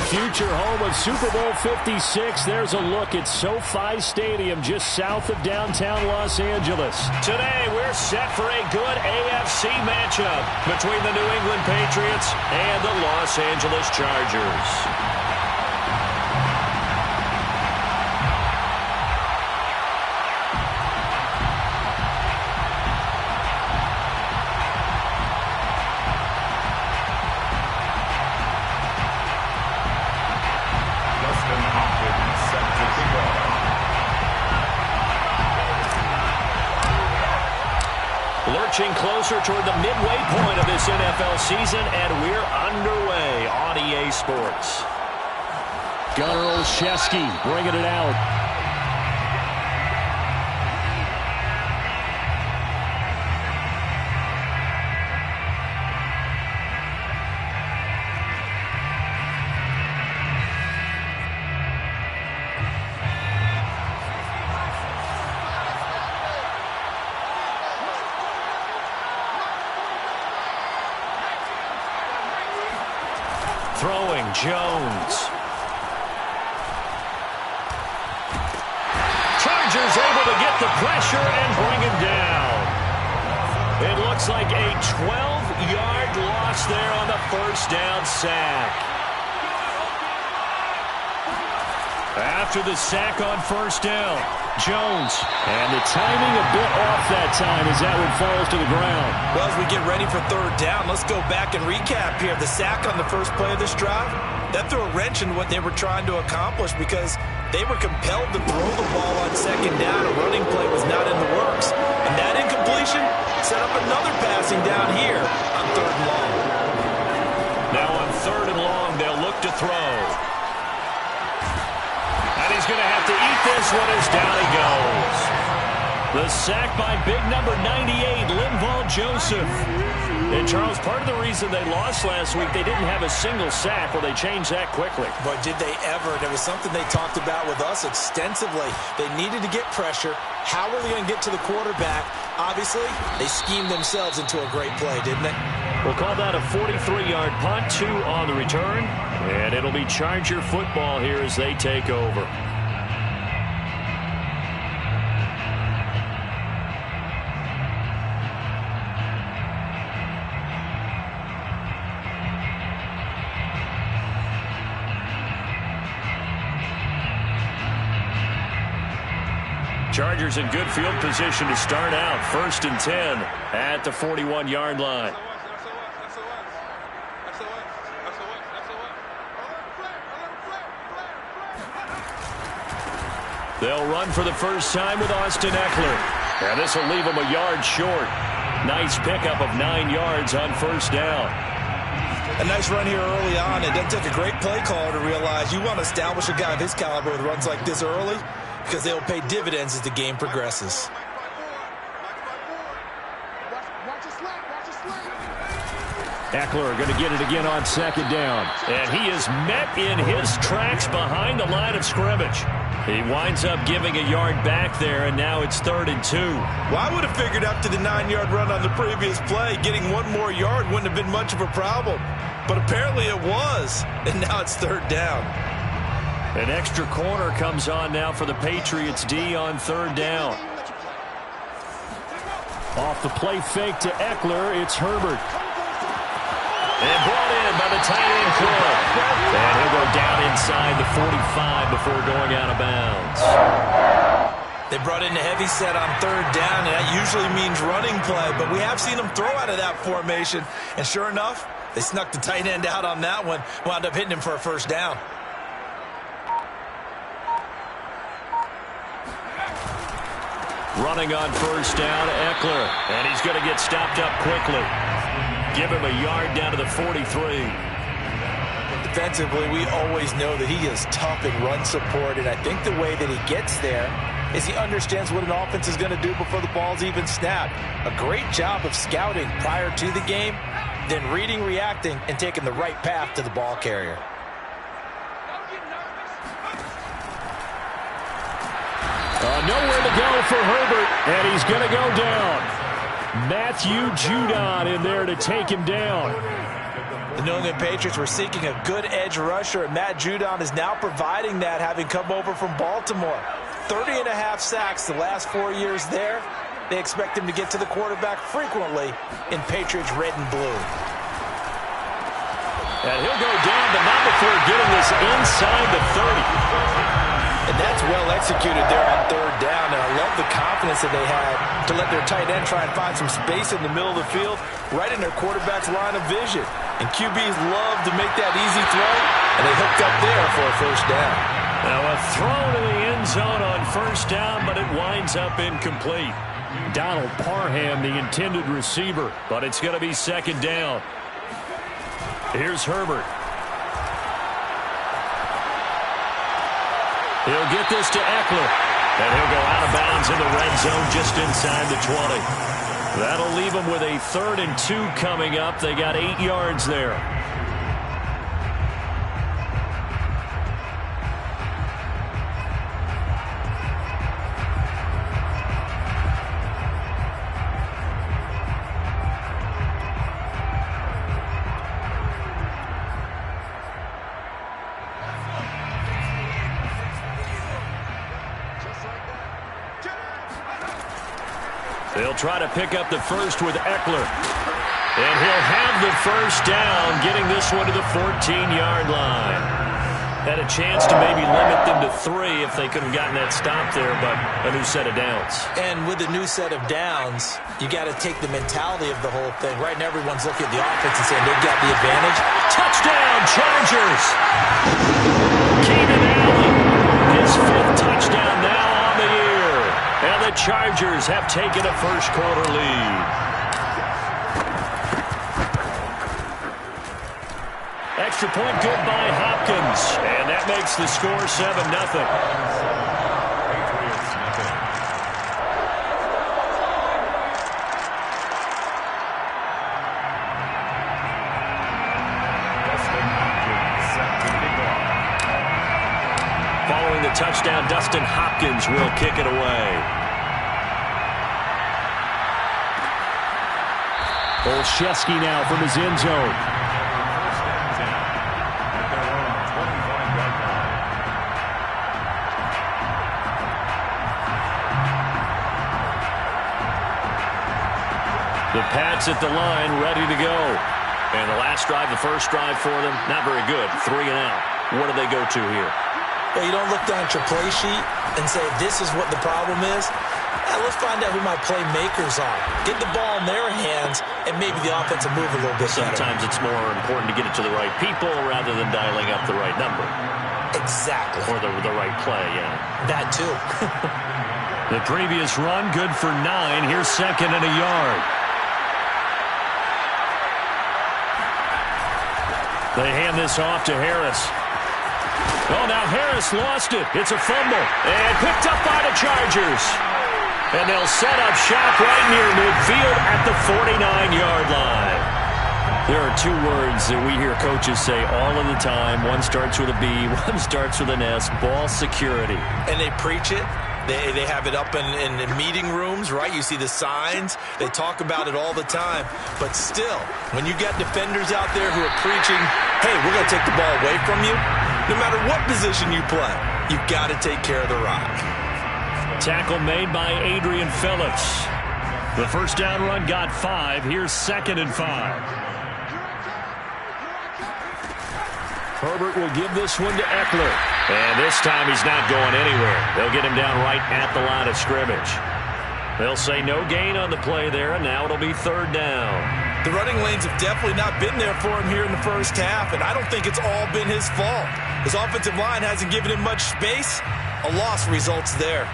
future home of Super Bowl 56. There's a look at SoFi Stadium just south of downtown Los Angeles. Today, we're set for a good AFC matchup between the New England Patriots and the Los Angeles Chargers. Lurching closer toward the midway point of this NFL season, and we're underway on EA Sports. Gunnar Olszewski bringing it out. Throwing, Jones. Chargers able to get the pressure and bring him down. It looks like a 12-yard loss there on the first down sack. After the sack on first down, Jones. And the timing a bit off that time as that one falls to the ground. Well, as we get ready for third down, let's go back and recap here. The sack on the first play of this drive, that threw a wrench in what they were trying to accomplish because they were compelled to throw the ball on second down. A running play was not in the works. And that incompletion set up another passing down here on third and long. Now on third and long, they'll look to throw. And he's going to have to eat this one as down he goes. The sack by big number 98, Linval Joseph. And, Charles, part of the reason they lost last week, they didn't have a single sack. Well, they changed that quickly. But did they ever? And it was something they talked about with us extensively. They needed to get pressure. How were they going to get to the quarterback? Obviously, they schemed themselves into a great play, didn't they? We'll call that a 43-yard punt, 2 on the return. And it'll be Charger football here as they take over. Chargers in good field position to start out. 1st and 10 at the 41-yard line. They'll run for the first time with Austin Eckler. And this will leave him a yard short. Nice pickup of 9 yards on first down. A nice run here early on. It doesn't take a great play caller to realize you want to establish a guy of his caliber with runs like this early, because they'll pay dividends as the game progresses. Eckler going to get it again on second down. And he is met in his tracks behind the line of scrimmage. He winds up giving a yard back there, and now it's 3rd and 2. Well, I would have figured after the 9-yard run on the previous play, getting 1 more yard wouldn't have been much of a problem. But apparently it was, and now it's 3rd down. An extra corner comes on now for the Patriots D on 3rd down. Off the play fake to Eckler, it's Herbert. And brought in by the tight end Cook. And he'll go down inside the 45 before going out of bounds. They brought in a heavy set on 3rd down, and that usually means running play. But we have seen them throw out of that formation. And sure enough, they snuck the tight end out on that one. Wound up hitting him for a first down. Running on first down, Eckler. And he's going to get stopped up quickly. Give him a yard down to the 43. Defensively, we always know that he is tough in run support, and I think the way that he gets there is he understands what an offense is going to do before the ball's even snapped. A great job of scouting prior to the game, then reading, reacting, and taking the right path to the ball carrier. Nowhere to go for Herbert, and he's going to go down. Matthew Judon in there to take him down. The New England Patriots were seeking a good edge rusher, and Matt Judon is now providing that, having come over from Baltimore. 30.5 sacks the last 4 years there. They expect him to get to the quarterback frequently in Patriots red and blue. And he'll go down, but not before getting this inside the 30. And that's well executed there on third down. And I love the confidence that they had to let their tight end try and find some space in the middle of the field, right in their quarterback's line of vision. And QBs love to make that easy throw, and they hooked up there for a first down. Now a throw to the end zone on first down, but it winds up incomplete. Donald Parham, the intended receiver, but it's going to be second down. Here's Herbert. He'll get this to Eckler, and he'll go out of bounds in the red zone just inside the 20. That'll leave them with a 3rd and 2 coming up. They got 8 yards there. They'll try to pick up the first with Eckler. And he'll have the first down, getting this one to the 14-yard line. Had a chance to maybe limit them to 3 if they could have gotten that stop there, but a new set of downs. And with a new set of downs, you got to take the mentality of the whole thing. Right now, everyone's looking at the offense and saying they've got the advantage. Touchdown, Chargers! Keenan Allen, his 5th touchdown now on the year. And the Chargers have taken a first-quarter lead. Extra point good by Hopkins. And that makes the score 7-0. Following the touchdown, Dustin Hopkins will kick it away. Olszewski now from his end zone. The Pats at the line, ready to go. And the last drive, the first drive for them, not very good. 3 and out. What do they go to here? Well, you don't look down at your play sheet and say, this is what the problem is. Now, let's find out who my playmakers are. Get the ball in their hands, and maybe the offense will move a little bit better. Sometimes it's more important to get it to the right people rather than dialing up the right number. Exactly. Or the right play, yeah. That, too. The previous run, good for 9. Here's 2nd and a yard. They hand this off to Harris. Oh, now Harris lost it. It's a fumble. And picked up by the Chargers. And they'll set up shop right near midfield at the 49-yard line. There are 2 words that we hear coaches say all of the time. One starts with a B, one starts with an S. Ball security. And they preach it. They have it up in meeting rooms, right? You see the signs. They talk about it all the time. But still, when you got defenders out there who are preaching, hey, we're going to take the ball away from you, no matter what position you play, you've got to take care of the rock. Tackle made by Adrian Phillips. The first down run got 5. Here's 2nd and 5. Herbert will give this one to Eckler. And this time he's not going anywhere. They'll get him down right at the line of scrimmage. They'll say no gain on the play there, and now it'll be 3rd down. The running lanes have definitely not been there for him here in the first half, and I don't think it's all been his fault. His offensive line hasn't given him much space. A loss results there.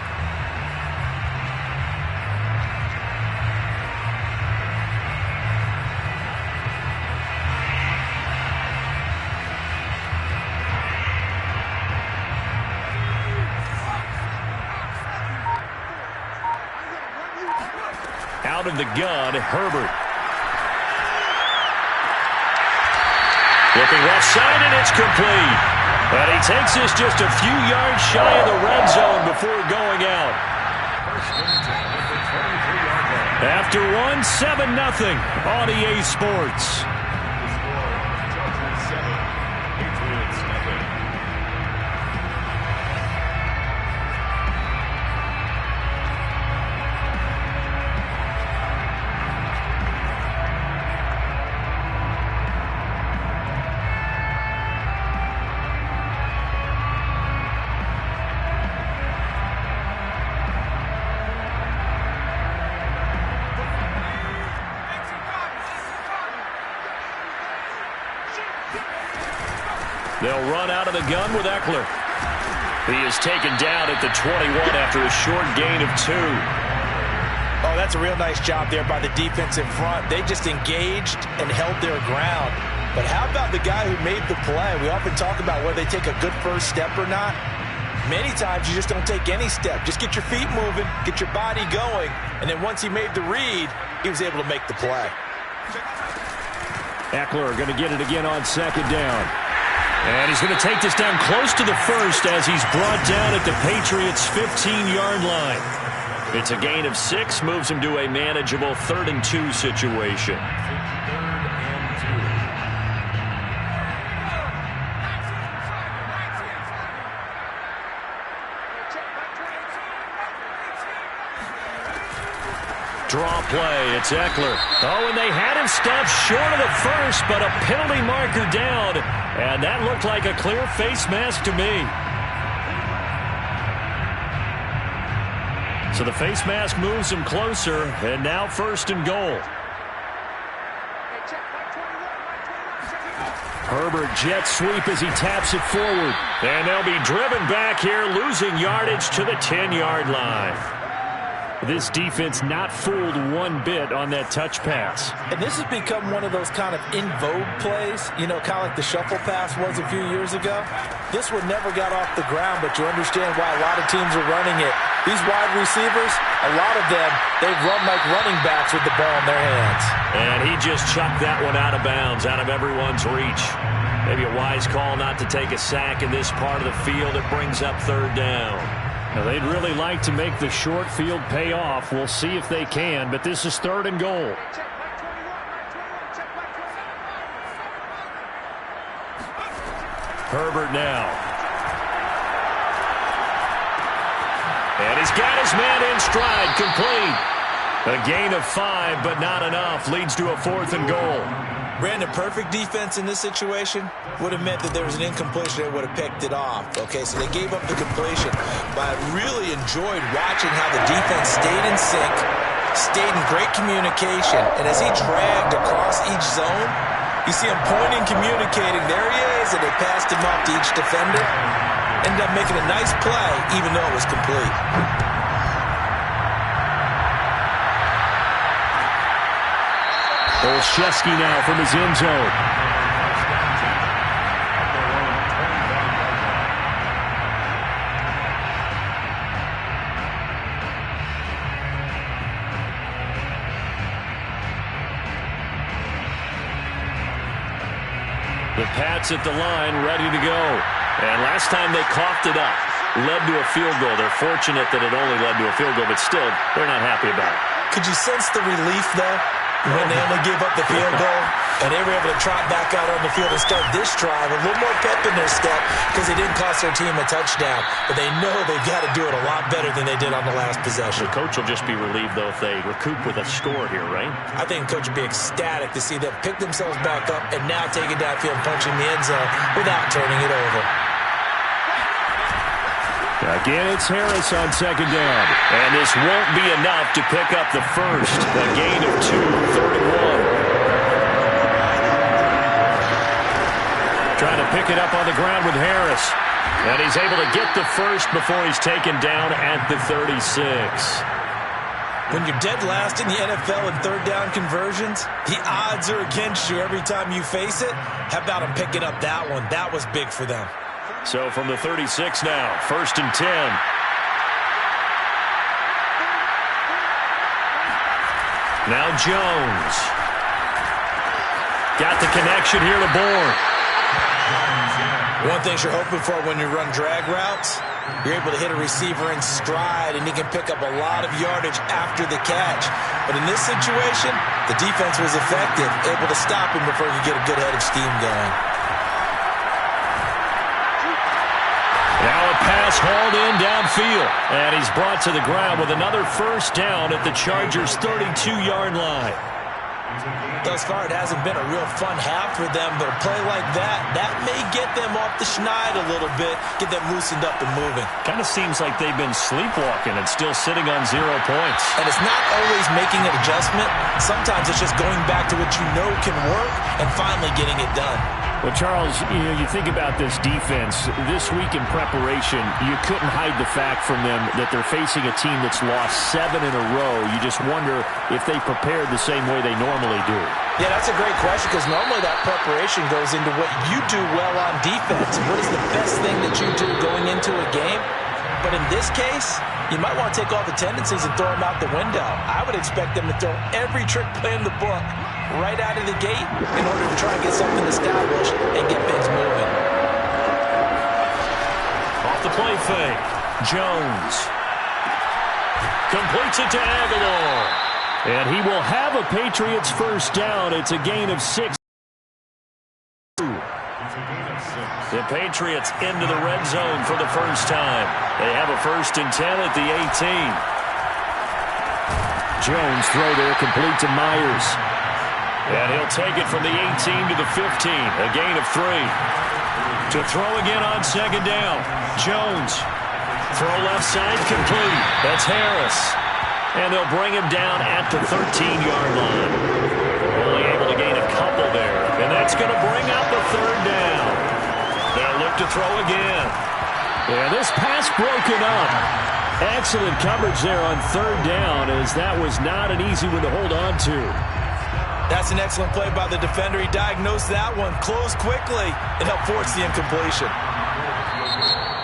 Out of the gun, Herbert. Looking left side, and it's complete. But he takes this just a few yards shy of the red zone before going out. After 1, 7-0 on EA Sports. They'll run out of the gun with Eckler. He is taken down at the 21 after a short gain of 2. Oh, that's a real nice job there by the defense in front. They just engaged and held their ground. But how about the guy who made the play? We often talk about whether they take a good first step or not. Many times you just don't take any step. Just get your feet moving, get your body going, and then once he made the read, he was able to make the play. Eckler going to get it again on second down. And he's going to take this down close to the first as he's brought down at the Patriots' 15-yard line. It's a gain of 6, moves him to a manageable 3rd and 2 situation. Draw play, it's Eckler. Oh, and they had him stopped short of the first, but a penalty marker down. And that looked like a clear face mask to me. So the face mask moves him closer, and now 1st and goal. Herbert jet sweep as he taps it forward. And they'll be driven back here, losing yardage to the 10-yard line. This defense not fooled one bit on that touch pass. And this has become one of those kind of in vogue plays, you know, kind of like the shuffle pass was a few years ago. This one never got off the ground, but you understand why a lot of teams are running it. These wide receivers, a lot of them, they run like running backs with the ball in their hands. And he just chucked that one out of bounds, out of everyone's reach. Maybe a wise call not to take a sack in this part of the field. It brings up 3rd down. Now, they'd really like to make the short field pay off. We'll see if they can, but this is 3rd and goal. Herbert now. And he's got his man in stride, complete. A gain of 5, but not enough. Leads to a 4th and goal. Brandon, perfect defense in this situation would have meant that there was an incompletion that would have picked it off. Okay, so they gave up the completion. But I really enjoyed watching how the defense stayed in sync, stayed in great communication. And as he dragged across each zone, you see him pointing, communicating. There he is, and they passed him off to each defender. Ended up making a nice play, even though it was complete. Olszewski now from his end zone. The Pats at the line, ready to go. And last time they coughed it up, led to a field goal. They're fortunate that it only led to a field goal, but still, they're not happy about it. Could you sense the relief, though? When they only gave up the field goal, and they were able to trot back out on the field and start this drive, a little more pep in their step because they didn't cost their team a touchdown. But they know they've got to do it a lot better than they did on the last possession. The coach will just be relieved, though, if they recoup with a score here, right? I think the coach will be ecstatic to see them pick themselves back up and now take it downfield and punching the end zone without turning it over. Again, it's Harris on second down. And this won't be enough to pick up the first. A gain of 2, 3rd and 1. Trying to pick it up on the ground with Harris. And he's able to get the first before he's taken down at the 36. When you're dead last in the NFL in 3rd down conversions, the odds are against you every time you face it. How about him picking up that one? That was big for them. So from the 36 now, 1st and 10. Now Jones. Got the connection here to Bourne. One thing you're hoping for when you run drag routes, you're able to hit a receiver in stride, and he can pick up a lot of yardage after the catch. But in this situation, the defense was effective, able to stop him before he could get a good head of steam going. Now a pass hauled in downfield, and he's brought to the ground with another 1st down at the Chargers' 32-yard line. Thus far, it hasn't been a real fun half for them, but a play like that may get them off the schneid a little bit, get them loosened up and moving. Kind of seems like they've been sleepwalking and still sitting on 0 points. And it's not always making an adjustment. Sometimes it's just going back to what you know can work and finally getting it done. Well, Charles, you think about this defense. This week in preparation, you couldn't hide the fact from them that they're facing a team that's lost 7 in a row. You just wonder if they prepared the same way they normally do. Yeah, that's a great question because normally that preparation goes into what you do well on defense. What is the best thing that you do going into a game? But in this case, you might want to take all the tendencies and throw them out the window. I would expect them to throw every trick play in the book right out of the gate in order to try and get something established and get things moving. Off the play fake, Jones completes it to Aguilar. And he will have a Patriots first down. It's a gain of 6. The Patriots into the red zone for the first time. They have a 1st and 10 at the 18. Jones throw there complete to Myers. And he'll take it from the 18 to the 15. A gain of 3. To throw again on 2nd down. Jones. Throw left side complete. That's Harris. And they'll bring him down at the 13-yard line. Only able to gain a couple there. And that's going to bring up the 3rd down. They'll look to throw again. Yeah, this pass broken up. Excellent coverage there on 3rd down, as that was not an easy one to hold on to. That's an excellent play by the defender. He diagnosed that one, closed quickly, and helped force the incompletion.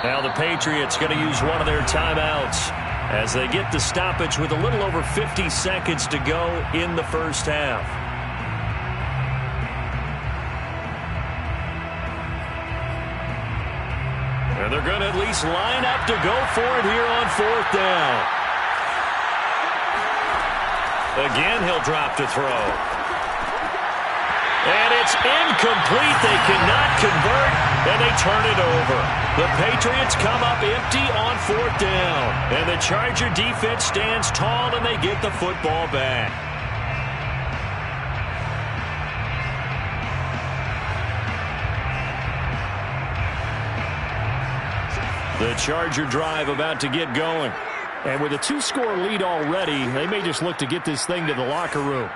Now the Patriots going to use one of their timeouts as they get the stoppage with a little over 50 seconds to go in the first half. And they're going to at least line up to go for it here on 4th down. Again, he'll drop to throw. And it's incomplete. They cannot convert, and they turn it over. The Patriots come up empty on 4th down. And the Charger defense stands tall, and they get the football back. The Charger drive about to get going. And with a 2-score lead already, they may just look to get this thing to the locker room.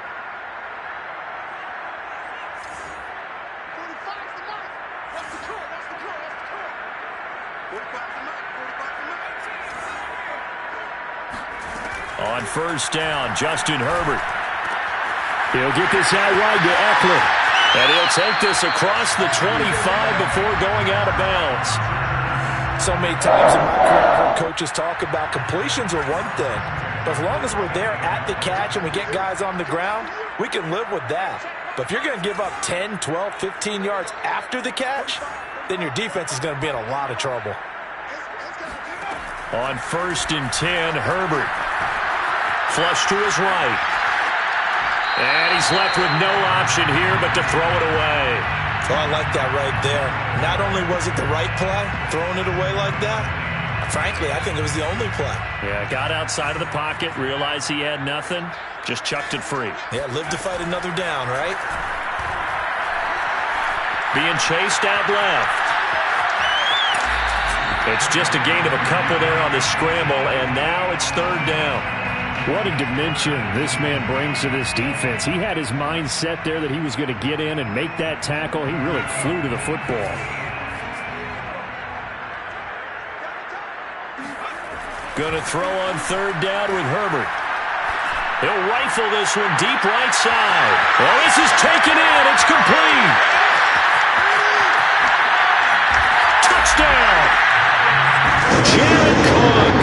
On 1st down, Justin Herbert. He'll get this out wide to Eckler. And he'll take this across the 25 before going out of bounds. So many times in my career, I've heard coaches talk about completions are one thing. But as long as we're there at the catch and we get guys on the ground, we can live with that. But if you're going to give up 10, 12, 15 yards after the catch, then your defense is going to be in a lot of trouble. On 1st and 10, Herbert. Flush to his right. And he's left with no option here but to throw it away. Oh, I like that right there. Not only was it the right play, throwing it away like that, frankly, I think it was the only play. Yeah, got outside of the pocket, realized he had nothing, just chucked it free. Yeah, live to fight another down, right? Being chased out left. It's just a gain of a couple there on the scramble, and now it's 3rd down. What a dimension this man brings to this defense. He had his mind set there that he was going to get in and make that tackle. He really flew to the football. Going to throw on 3rd down with Herbert. He'll rifle this one deep right side. Well, this is taken in. It's complete. Touchdown. Jared Cook.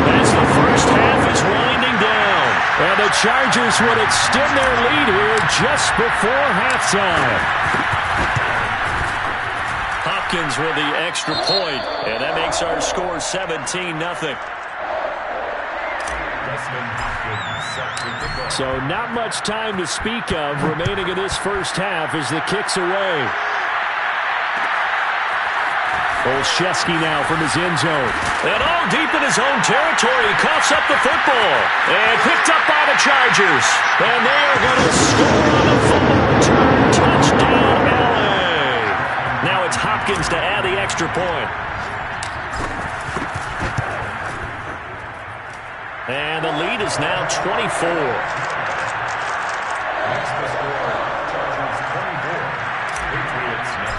As the first half is winding down. And the Chargers would extend their lead here just before halftime. Hopkins with the extra point, and that makes our score 17-0. So not much time to speak of remaining in this first half as the kick's away. Olszewski now from his end zone. And all deep in his own territory. He coughs up the football. And picked up by the Chargers. And they are going to score on the football return. Touchdown, LA. Now it's Hopkins to add the extra point. And the lead is now 24. Next to score, Chargers 24, Patriots nothing.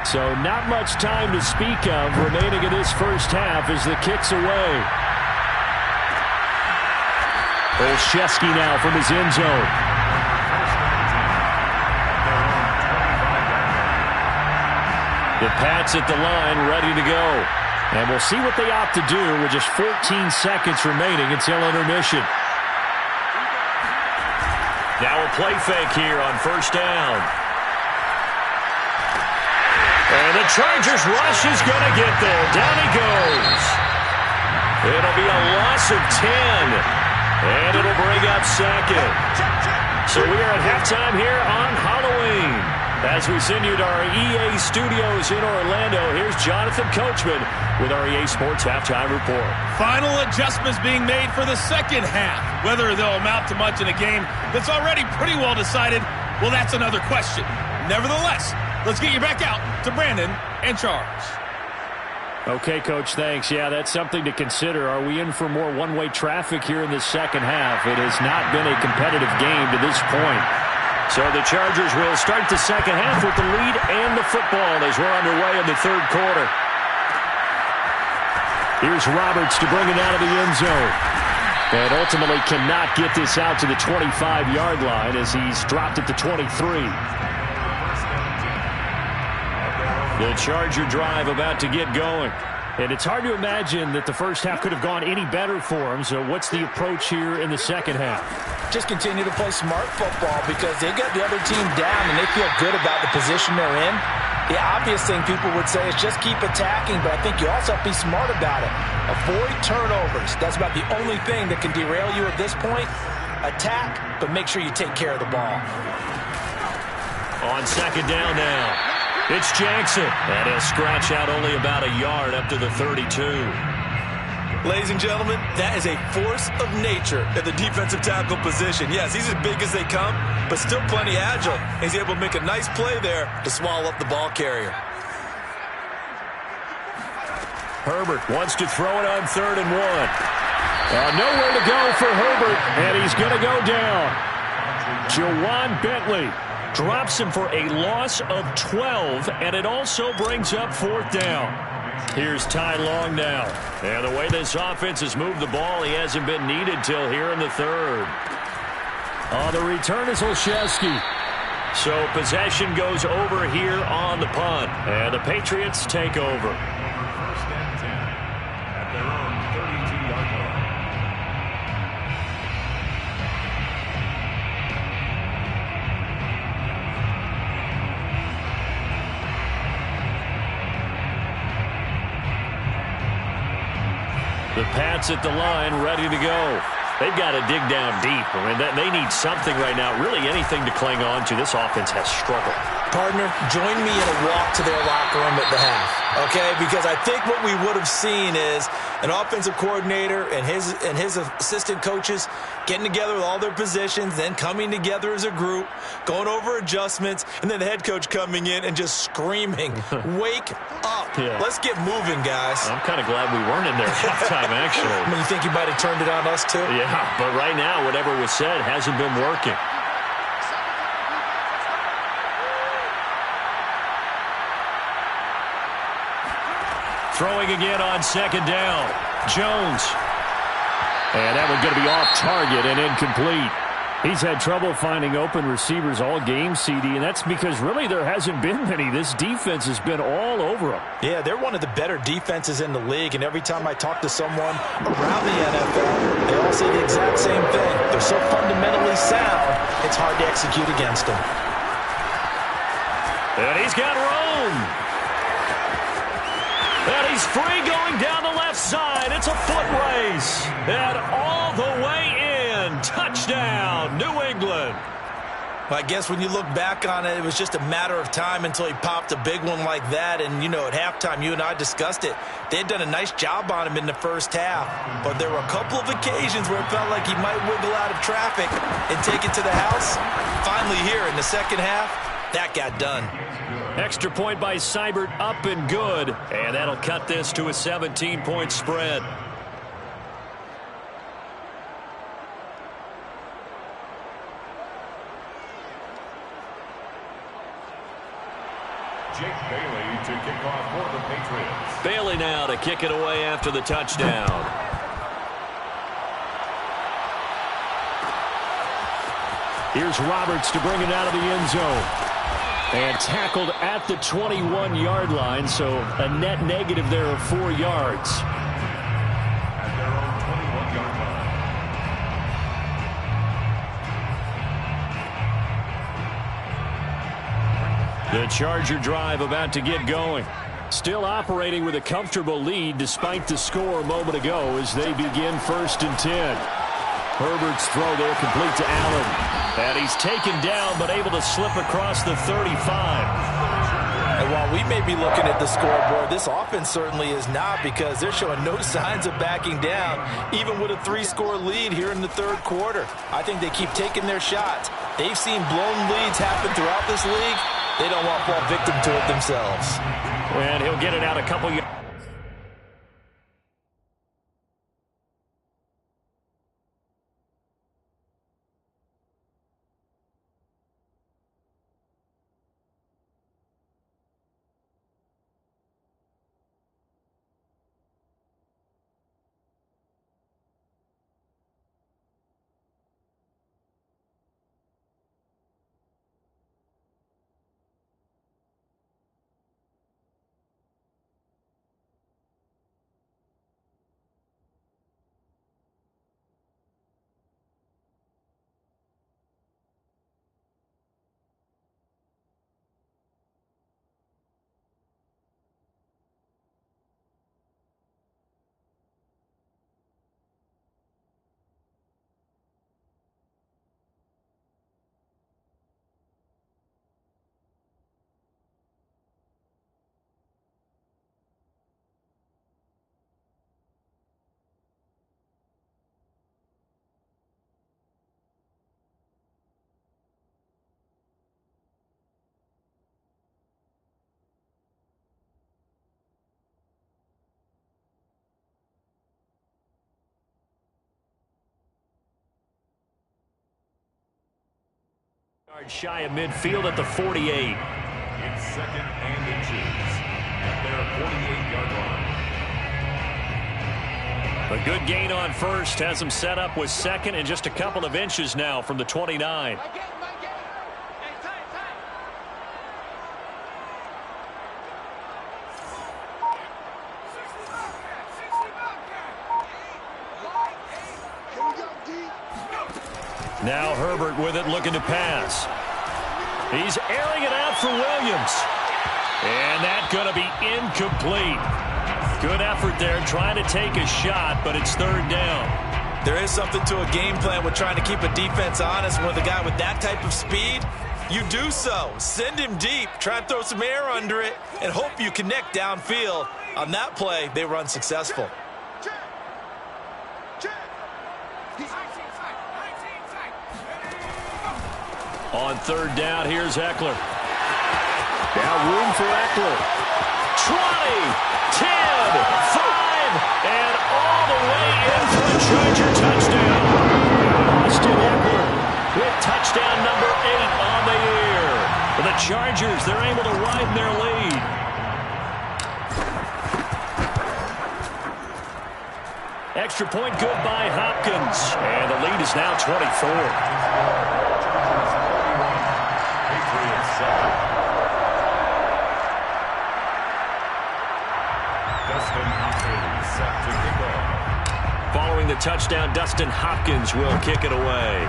So not much time to speak of remaining in this first half as the kick's away. Olszewski now from his end zone. The Pats at the line, ready to go. And we'll see what they opt to do with just 14 seconds remaining until intermission. Now a play fake here on first down. And the Chargers rush is going to get there. Down he goes. It'll be a loss of 10. And it'll bring up second. So we are at halftime here on Halloween. As we send you to our EA studios in Orlando, here's Jonathan Coachman with our EA Sports Halftime Report. Final adjustments being made for the second half. Whether they'll amount to much in a game that's already pretty well decided, well, that's another question. Nevertheless, let's get you back out to Brandon and Charles. Okay, Coach, thanks. Yeah, that's something to consider. Are we in for more one-way traffic here in the second half? It has not been a competitive game to this point. So the Chargers will start the second half with the lead and the football as we're underway in the third quarter. Here's Roberts to bring it out of the end zone. And ultimately cannot get this out to the 25-yard line as he's dropped it to 23. The Charger drive about to get going. And it's hard to imagine that the first half could have gone any better for him. So what's the approach here in the second half? Just continue to play smart football because they got the other team down and they feel good about the position they're in. The obvious thing people would say is just keep attacking, but I think you also have to be smart about it. Avoid turnovers. That's about the only thing that can derail you at this point. Attack, but make sure you take care of the ball. On second down now, it's Jackson. And he'll scratch out only about a yard up to the 32. Ladies and gentlemen, that is a force of nature in the defensive tackle position. Yes, he's as big as they come, but still plenty agile. He's able to make a nice play there to swallow up the ball carrier. Herbert wants to throw it on 3rd and 1. Nowhere to go for Herbert, and he's going to go down. Jawan Bentley drops him for a loss of 12, and it also brings up 4th down. Here's Ty Long now. And the way this offense has moved the ball, he hasn't been needed till here in the third. The return is Olszewski. So possession goes over here on the punt. And the Patriots take over. The Pats at the line, ready to go. They've got to dig down deep. I mean, they need something right now, really anything to cling on to. This offense has struggled. Partner, join me in a walk to their locker room at the half, okay? Because I think what we would have seen is an offensive coordinator and his assistant coaches getting together with all their positions, then coming together as a group, going over adjustments, and then the head coach coming in and just screaming, wake up. Yeah. Let's get moving, guys. I'm kind of glad we weren't in there at halftime, actually. I mean, you think he might have turned it on us, too? Yeah, but right now, whatever was said hasn't been working. Throwing again on second down. Jones. And that one's going to be off target and incomplete. He's had trouble finding open receivers all game, CD, and that's because really there hasn't been many. This defense has been all over him. Yeah, they're one of the better defenses in the league, and every time I talk to someone around the NFL, they all say the exact same thing. They're so fundamentally sound, it's hard to execute against them. And he's got room. And he's free going down the left side. It's a foot race. And all the way in. Touchdown, New England. Well, I guess when you look back on it, it was just a matter of time until he popped a big one like that. And, you know, at halftime, you and I discussed it. They had done a nice job on him in the first half. But there were a couple of occasions where it felt like he might wiggle out of traffic and take it to the house. Finally here in the second half, that got done. Extra point by Seibert, up and good. And that'll cut this to a 17-point spread. Bailey to kick off for the Patriots. Bailey now to kick it away after the touchdown. Here's Roberts to bring it out of the end zone. And tackled at the 21-yard line, so a net negative there of 4 yards. At their own 21-yard line. The Charger drive about to get going. Still operating with a comfortable lead despite the score a moment ago as they begin 1st and 10. Herbert's throw there complete to Allen. And he's taken down but able to slip across the 35. And while we may be looking at the scoreboard, this offense certainly is not, because they're showing no signs of backing down, even with a 3-score lead here in the 3rd quarter. I think they keep taking their shots. They've seen blown leads happen throughout this league. They don't want to fall victim to it themselves. And he'll get it out a couple yards. Shy of midfield at the 48. It's 2nd and inches at their 48-yard line. A good gain on first has him set up with 2nd and just a couple of inches now from the 29. Now Herbert with it, looking to pass. He's airing it out for Williams. And that's going to be incomplete. Good effort there, trying to take a shot, but it's 3rd down. There is something to a game plan with trying to keep a defense honest. With a guy with that type of speed, you do so. Send him deep, try and throw some air under it, and hope you connect downfield. On that play, they were unsuccessful. On 3rd down, here's Eckler. Now room for Eckler. 20, 10, 5, and all the way in for a Charger touchdown. Austin Eckler with touchdown number 8 on the year. For the Chargers, they're able to widen their lead. Extra point good by Hopkins. And the lead is now 24. Following the touchdown, Dustin Hopkins will kick it away.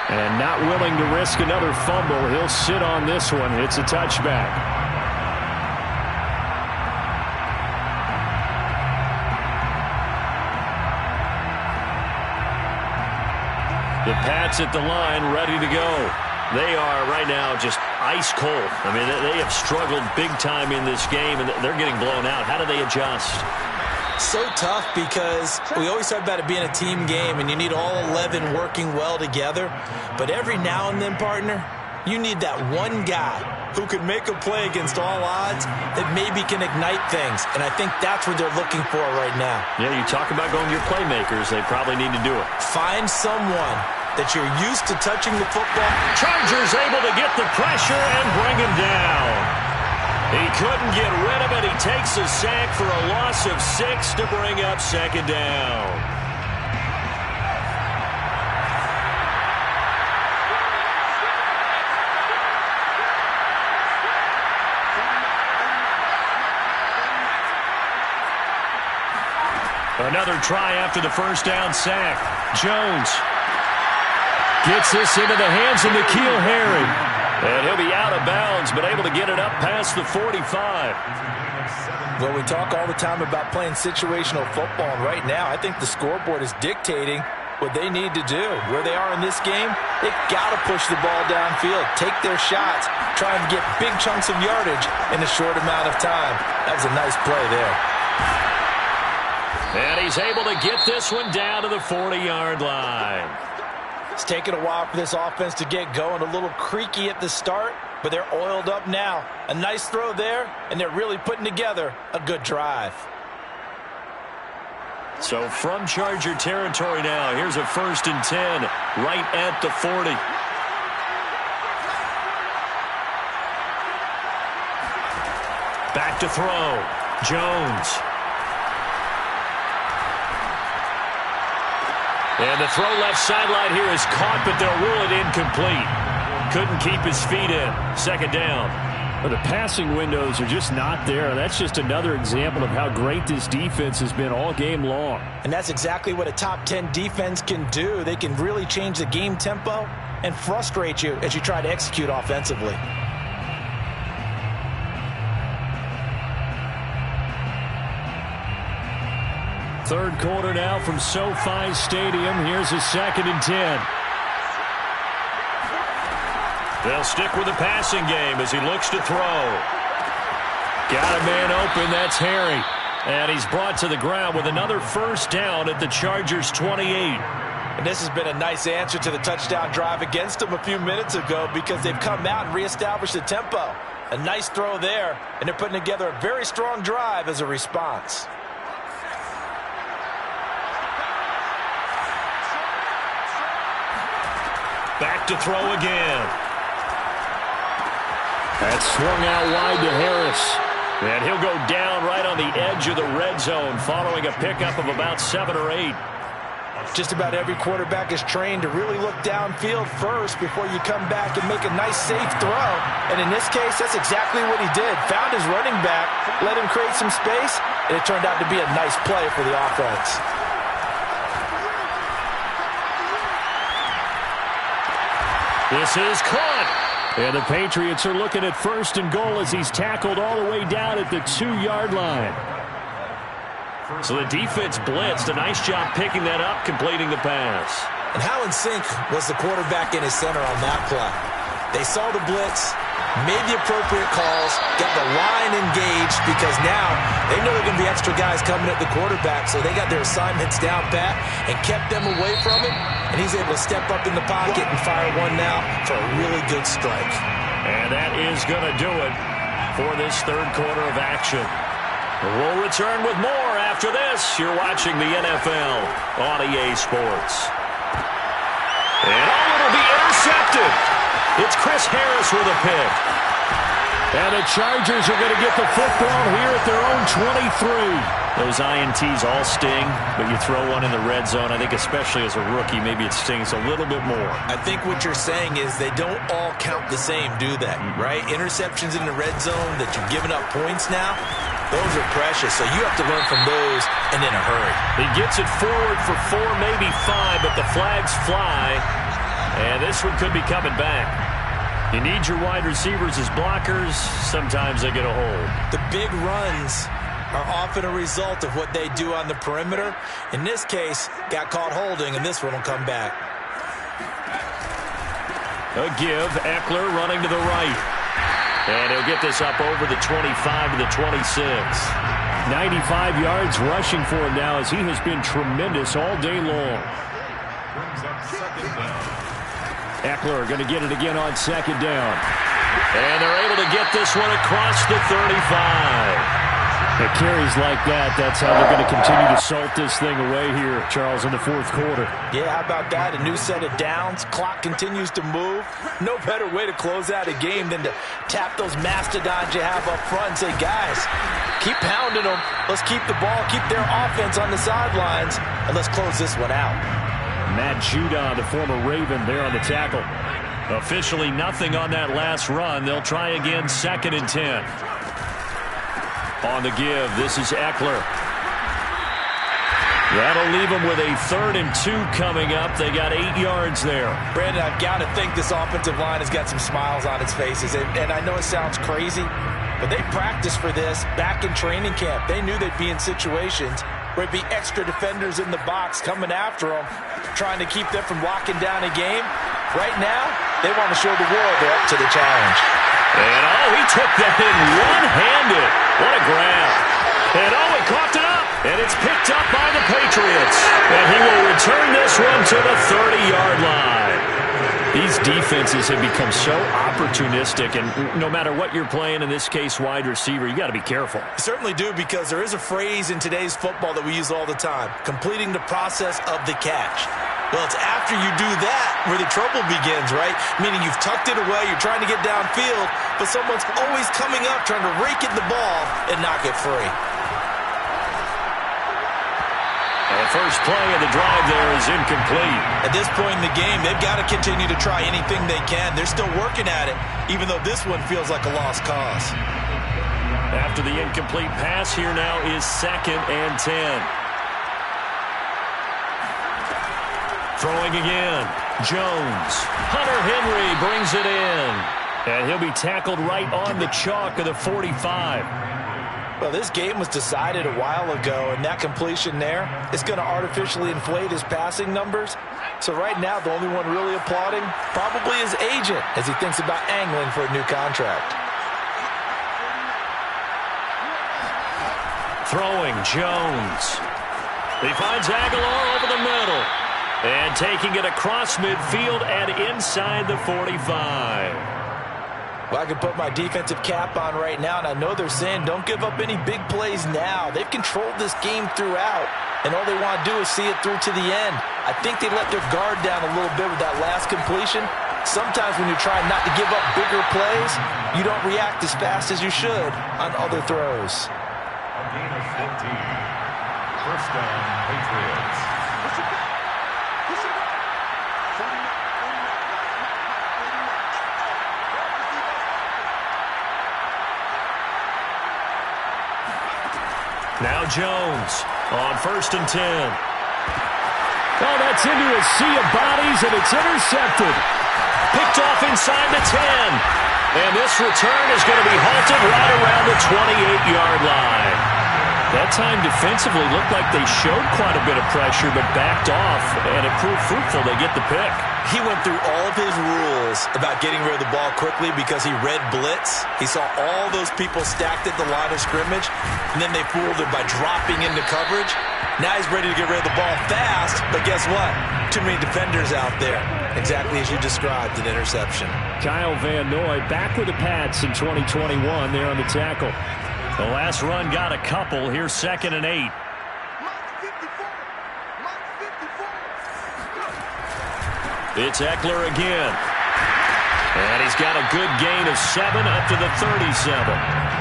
And not willing to risk another fumble, he'll sit on this one. It's a touchback. The Pats at the line, ready to go. They are right now just ice cold. I mean, they have struggled big time in this game, and they're getting blown out. How do they adjust? So tough, because we always talk about it being a team game, and you need all 11 working well together. But every now and then, partner, you need that one guy who can make a play against all odds that maybe can ignite things. And I think that's what they're looking for right now. Yeah, you talk about going to your playmakers. They probably need to do it. Find someone that you're used to touching the football. Chargers able to get the pressure and bring him down. He couldn't get rid of it. He takes a sack for a loss of 6 to bring up second down. Another try after the first down sack. Jones gets this into the hands of N'Keal Harry. And he'll be out of bounds, but able to get it up past the 45. Well, we talk all the time about playing situational football, and right now I think the scoreboard is dictating what they need to do. Where they are in this game, they've got to push the ball downfield, take their shots, trying to get big chunks of yardage in a short amount of time. That was a nice play there. And he's able to get this one down to the 40-yard line. It's taken a while for this offense to get going. A little creaky at the start, but they're oiled up now. A nice throw there, and they're really putting together a good drive. So from Charger territory now, here's a 1st and 10 right at the 40. Back to throw. Jones. And the throw left sideline here is caught, but they'll rule it incomplete. Couldn't keep his feet in. Second down. But the passing windows are just not there. That's just another example of how great this defense has been all game long. And that's exactly what a top 10 defense can do. They can really change the game tempo and frustrate you as you try to execute offensively. Third quarter now from SoFi Stadium. Here's a 2nd and 10. They'll stick with the passing game as he looks to throw. Got a man open. That's Harry. And he's brought to the ground with another first down at the Chargers' 28. And this has been a nice answer to the touchdown drive against them a few minutes ago because they've come out and reestablished the tempo. A nice throw there, and they're putting together a very strong drive as a response. Back to throw again. That's swung out wide to Harris. And he'll go down right on the edge of the red zone following a pickup of about 7 or 8. Just about every quarterback is trained to really look downfield first before you come back and make a nice, safe throw. And in this case, that's exactly what he did. Found his running back, let him create some space, and it turned out to be a nice play for the offense. This is caught. And the Patriots are looking at 1st and goal as he's tackled all the way down at the 2-yard line. So the defense blitzed. A nice job picking that up, completing the pass. And how in sync was the quarterback in his center on that play? They saw the blitz, made the appropriate calls, got the line engaged because now they know there are going to be extra guys coming at the quarterback, so they got their assignments down pat and kept them away from it. And he's able to step up in the pocket and fire one now for a really good strike. And that is going to do it for this third quarter of action. We'll return with more after this. You're watching the NFL on EA Sports. And it'll be intercepted. It's Chris Harris with a pick. And the Chargers are going to get the football here at their own 23. Those INTs all sting, but you throw one in the red zone, I think especially as a rookie, maybe it stings a little bit more. I think what you're saying is they don't all count the same, do they? Right? Interceptions in the red zone that you've given up points now, those are precious, so you have to learn from those and in a hurry. He gets it forward for 4, maybe 5, but the flags fly, and this one could be coming back. You need your wide receivers as blockers. Sometimes they get a hold. The big runs are often a result of what they do on the perimeter. In this case, got caught holding, and this one will come back. A give. Eckler running to the right. And he'll get this up over the 25 to the 26. 95 yards rushing for him now as he has been tremendous all day long. Eckler going to get it again on 2nd down. And they're able to get this one across the 35. At carries like that, that's how they're going to continue to salt this thing away here, Charles, in the fourth quarter. Yeah, how about that? A new set of downs. Clock continues to move. No better way to close out a game than to tap those mastodons you have up front and say, guys, keep pounding them. Let's keep the ball, keep their offense on the sidelines, and let's close this one out. Matt Judon, the former Raven, there on the tackle. Officially nothing on that last run. They'll try again, 2nd and 10. On the give, this is Eckler. That'll leave them with a 3rd and 2 coming up. They got 8 yards there. Brandon, I've got to think this offensive line has got some smiles on its faces. And I know it sounds crazy, but they practiced for this back in training camp. They knew they'd be in situations where it'd be extra defenders in the box coming after them, trying to keep them from locking down a game. Right now, they want to show the world they're up to the challenge. And, he took that in one-handed. What a grab. And, he coughed it up. And it's picked up by the Patriots. And he will return this one to the 30-yard line. These defenses have become so opportunistic, and no matter what you're playing, in this case, wide receiver, you got to be careful. You certainly do, because there is a phrase in today's football that we use all the time, completing the process of the catch. Well, it's after you do that where the trouble begins, right? Meaning you've tucked it away, you're trying to get downfield, but someone's always coming up trying to rake in the ball and knock it free. And the first play of the drive there is incomplete. At this point in the game, they've got to continue to try anything they can. They're still working at it, even though this one feels like a lost cause. After the incomplete pass, here now is 2nd and 10. Throwing again. Jones. Hunter Henry brings it in. And he'll be tackled right on the chalk of the 45. Well, this game was decided a while ago, and that completion there is going to artificially inflate his passing numbers. So right now, the only one really applauding probably his agent as he thinks about angling for a new contract. Throwing, Jones. He finds Aguilar over the middle. And taking it across midfield and inside the 45. Well, I can put my defensive cap on right now, and I know they're saying don't give up any big plays now. They've controlled this game throughout, and all they want to do is see it through to the end. I think they let their guard down a little bit with that last completion. Sometimes when you're trying not to give up bigger plays, you don't react as fast as you should on other throws. A gain of 15. First down, Patriots. Now Jones on 1st and 10. Oh, that's into a sea of bodies, and it's intercepted. Picked off inside the 10. And this return is going to be halted right around the 28-yard line. That time defensively looked like they showed quite a bit of pressure, but backed off, and it proved fruitful. They get the pick. He went through all of his rules about getting rid of the ball quickly because he read blitz. He saw all those people stacked at the line of scrimmage, and then they fooled him by dropping into coverage. Now he's ready to get rid of the ball fast, but guess what? Too many defenders out there. Exactly as you described, an interception. Kyle Van Noy back with the Pats in 2021 there on the tackle. The last run got a couple. Here's 2nd and 8. It's Eckler again. And he's got a good gain of 7 up to the 37.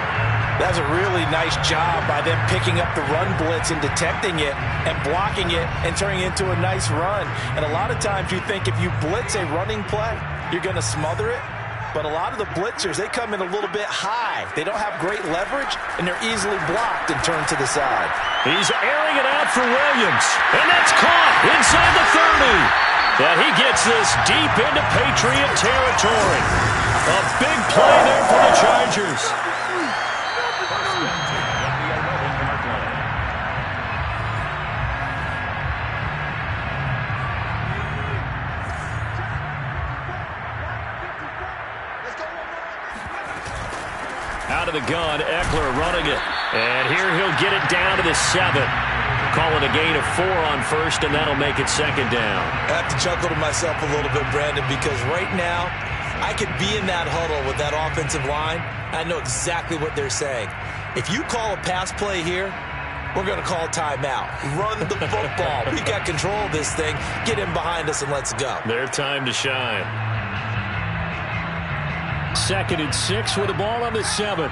That's a really nice job by them picking up the run blitz and detecting it and blocking it and turning it into a nice run. And a lot of times you think if you blitz a running play, you're going to smother it. But a lot of the blitzers, they come in a little bit high. They don't have great leverage, and they're easily blocked and turned to the side. He's airing it out for Williams. And that's caught inside the 30. But he gets this deep into Patriot territory. A big play there for the Chargers. Out of the gun, Eckler running it. And here he'll get it down to the 7. Call it a gain of 4 on 1st, and that'll make it 2nd down. I have to chuckle to myself a little bit, Brandon, because right now I could be in that huddle with that offensive line. I know exactly what they're saying. If you call a pass play here, we're going to call timeout. Run the football. We got control of this thing. Get in behind us and let's go. Their time to shine. 2nd and 6 with the ball on the 7.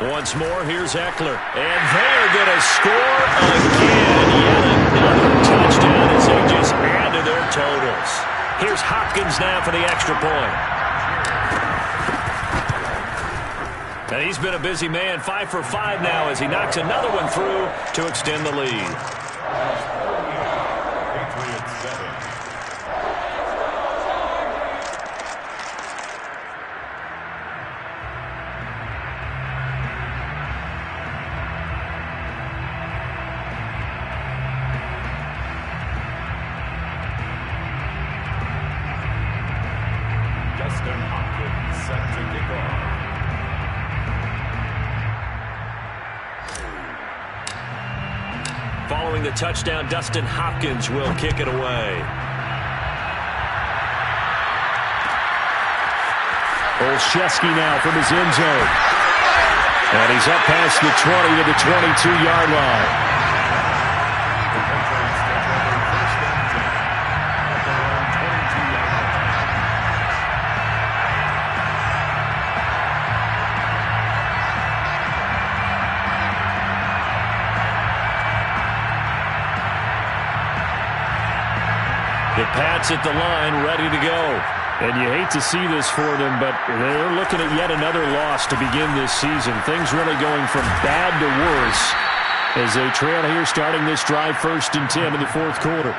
Once more, here's Eckler. And they're going to score again. Yet another touchdown as they just add to their totals. Here's Hopkins now for the extra point. And he's been a busy man, 5 for 5 now as he knocks another one through to extend the lead. Patriots 7. Dustin Hopkins set to kick off. Following the touchdown, Dustin Hopkins will kick it away. Olszewski now from his end zone. And he's up past the 20 to the 22-yard line. The Pats at the line, ready to go. And you hate to see this for them, but they're looking at yet another loss to begin this season. Things really going from bad to worse as they trail here starting this drive 1st and 10 in the 4th quarter.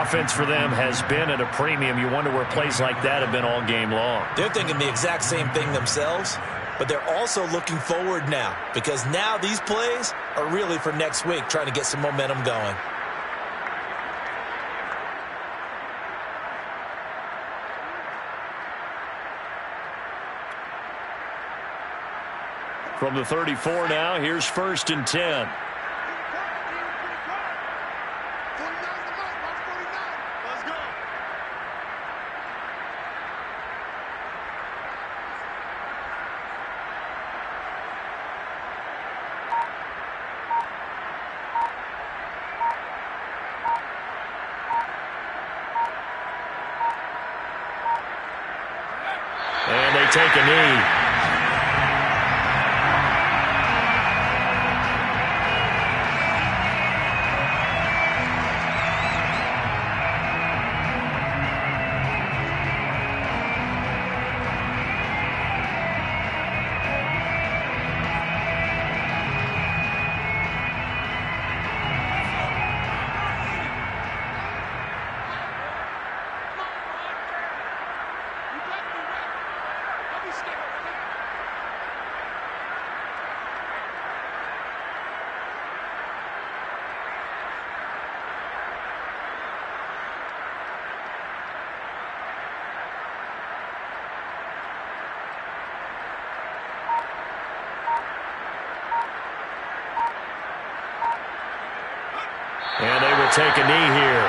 Offense for them has been at a premium. You wonder where plays like that have been all game long. They're thinking the exact same thing themselves, but they're also looking forward now because now these plays are really for next week, trying to get some momentum going. From the 34 now, here's 1st and 10. And they take a knee. And they will take a knee here.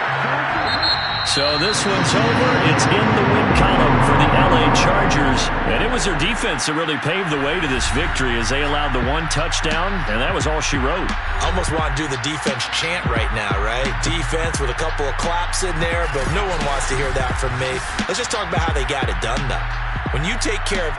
So this one's over. It's in the win column for the LA Chargers. And it was their defense that really paved the way to this victory as they allowed the one touchdown, and that was all she wrote. Almost want to do the defense chant right now, right? Defense with a couple of claps in there, but no one wants to hear that from me. Let's just talk about how they got it done, though. When you take care of